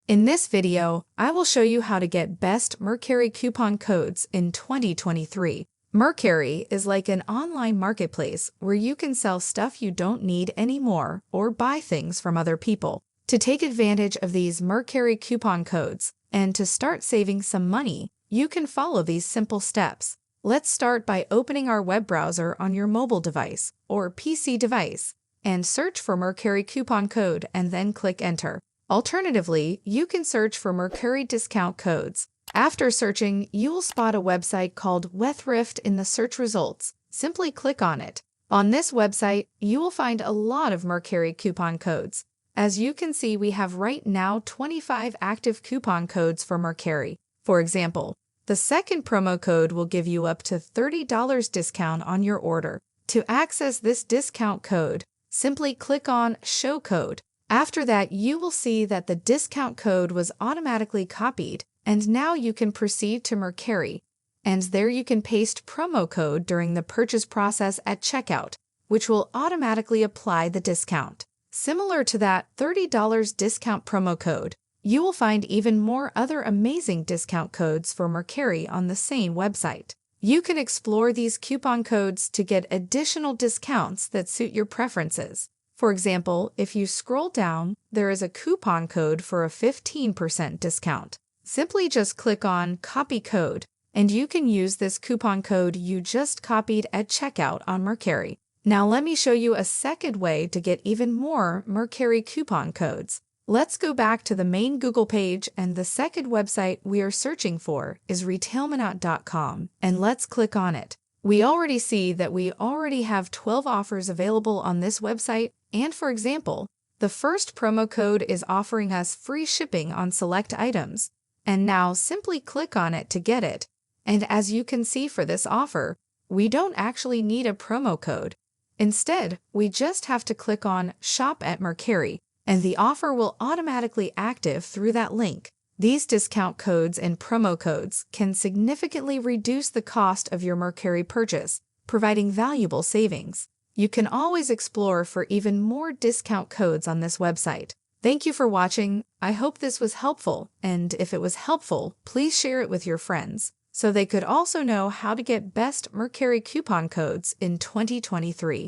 In this video, I will show you how to get best Mercari coupon codes in 2023. Mercari is like an online marketplace where you can sell stuff you don't need anymore or buy things from other people. To take advantage of these Mercari coupon codes and to start saving some money, you can follow these simple steps. Let's start by opening our web browser on your mobile device or PC device and search for Mercari coupon code and then click Enter. Alternatively, you can search for Mercari discount codes. After searching, you will spot a website called Wethrift in the search results. Simply click on it. On this website, you will find a lot of Mercari coupon codes. As you can see, we have right now 25 active coupon codes for Mercari. For example, the second promo code will give you up to $30 discount on your order. To access this discount code, simply click on Show Code. After that, you will see that the discount code was automatically copied, and now you can proceed to Mercari, and there you can paste promo code during the purchase process at checkout, which will automatically apply the discount. Similar to that $30 discount promo code, you will find even more other amazing discount codes for Mercari on the same website. You can explore these coupon codes to get additional discounts that suit your preferences. For example, if you scroll down, there is a coupon code for a 15% discount. Simply just click on Copy Code, and you can use this coupon code you just copied at checkout on Mercari. Now let me show you a second way to get even more Mercari coupon codes. Let's go back to the main Google page, and the second website we are searching for is retailminute.com, and let's click on it. We already see that we already have 12 offers available on this website, and for example, the first promo code is offering us free shipping on select items. And now simply click on it to get it. And as you can see for this offer, we don't actually need a promo code. Instead, we just have to click on Shop at Mercari, and the offer will automatically active through that link. These discount codes and promo codes can significantly reduce the cost of your Mercari purchase, providing valuable savings. You can always explore for even more discount codes on this website. Thank you for watching. I hope this was helpful, and if it was helpful, please share it with your friends so they could also know how to get best Mercari coupon codes in 2023.